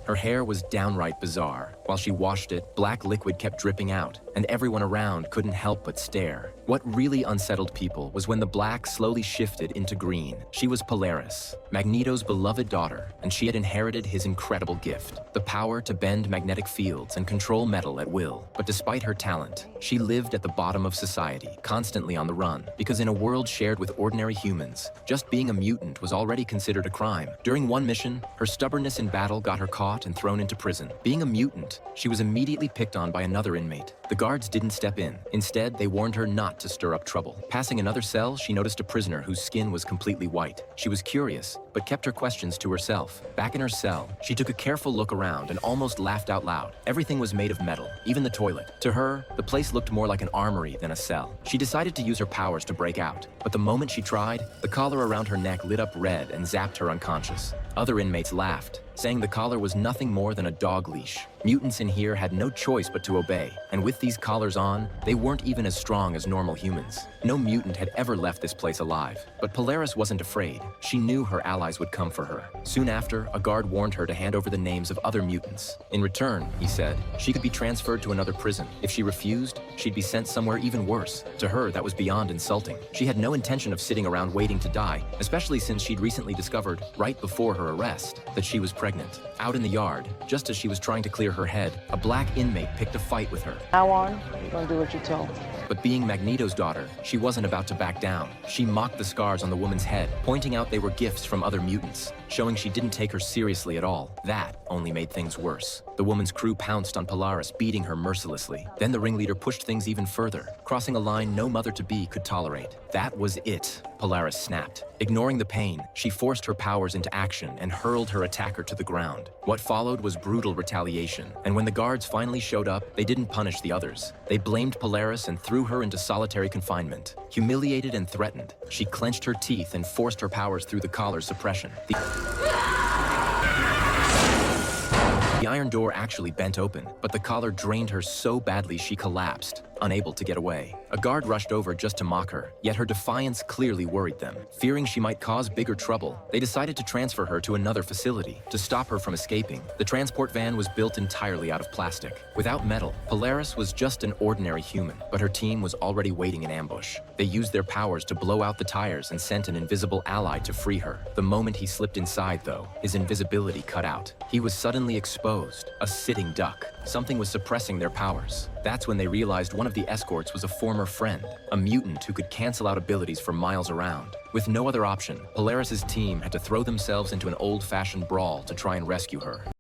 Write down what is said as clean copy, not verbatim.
Her hair was downright bizarre. While she washed it, black liquid kept dripping out, and everyone around couldn't help but stare. What really unsettled people was when the black slowly shifted into green. She was Polaris, Magneto's beloved daughter, and she had inherited his incredible gift, the power to bend magnetic fields and control metal at will. But despite her talent, she lived at the bottom of society, constantly on the run, because in a world shared with ordinary humans, just being a mutant was already considered a crime. During one mission, her stubbornness in battle got her caught and thrown into prison. Being a mutant, she was immediately picked on by another inmate. The guards didn't step in. Instead, they warned her not to stir up trouble. Passing another cell, she noticed a prisoner whose skin was completely white. She was curious, but kept her questions to herself. Back in her cell, she took a careful look around and almost laughed out loud. Everything was made of metal, even the toilet. To her, the place looked more like an armory than a cell. She decided to use her powers to break out, but the moment she tried, the collar around her neck lit up red and zapped her unconscious. Other inmates laughed, saying the collar was nothing more than a dog leash. Mutants in here had no choice but to obey, and with these collars on, they weren't even as strong as normal humans. No mutant had ever left this place alive, but Polaris wasn't afraid. She knew her allies would come for her. Soon after, a guard warned her to hand over the names of other mutants. In return, he said, she could be transferred to another prison. If she refused, she'd be sent somewhere even worse. To her, that was beyond insulting. She had no intention of sitting around waiting to die, especially since she'd recently discovered, right before her arrest, that she was pregnant. Out in the yard, just as she was trying to clear her head, a black inmate picked a fight with her. Now on, you're gonna do what you're told. But being Magneto's daughter, she wasn't about to back down. She mocked the scars on the woman's head, pointing out they were gifts from other mutants, showing she didn't take her seriously at all. That only made things worse. The woman's crew pounced on Polaris, beating her mercilessly. Then the ringleader pushed things even further, crossing a line no mother-to-be could tolerate. That was it. Polaris snapped. Ignoring the pain, she forced her powers into action and hurled her attacker to the ground. What followed was brutal retaliation, and when the guards finally showed up, they didn't punish the others. They blamed Polaris and threw her into solitary confinement. Humiliated and threatened, she clenched her teeth and forced her powers through the collar's suppression. The iron door actually bent open, but the collar drained her so badly she collapsed, unable to get away. A guard rushed over just to mock her, yet her defiance clearly worried them. Fearing she might cause bigger trouble, they decided to transfer her to another facility to stop her from escaping. The transport van was built entirely out of plastic. Without metal, Polaris was just an ordinary human, but her team was already waiting in ambush. They used their powers to blow out the tires and sent an invisible ally to free her. The moment he slipped inside, though, his invisibility cut out. He was suddenly exposed, a sitting duck. Something was suppressing their powers. That's when they realized one of the escorts was a former friend, a mutant who could cancel out abilities for miles around. With no other option, Polaris's team had to throw themselves into an old-fashioned brawl to try and rescue her.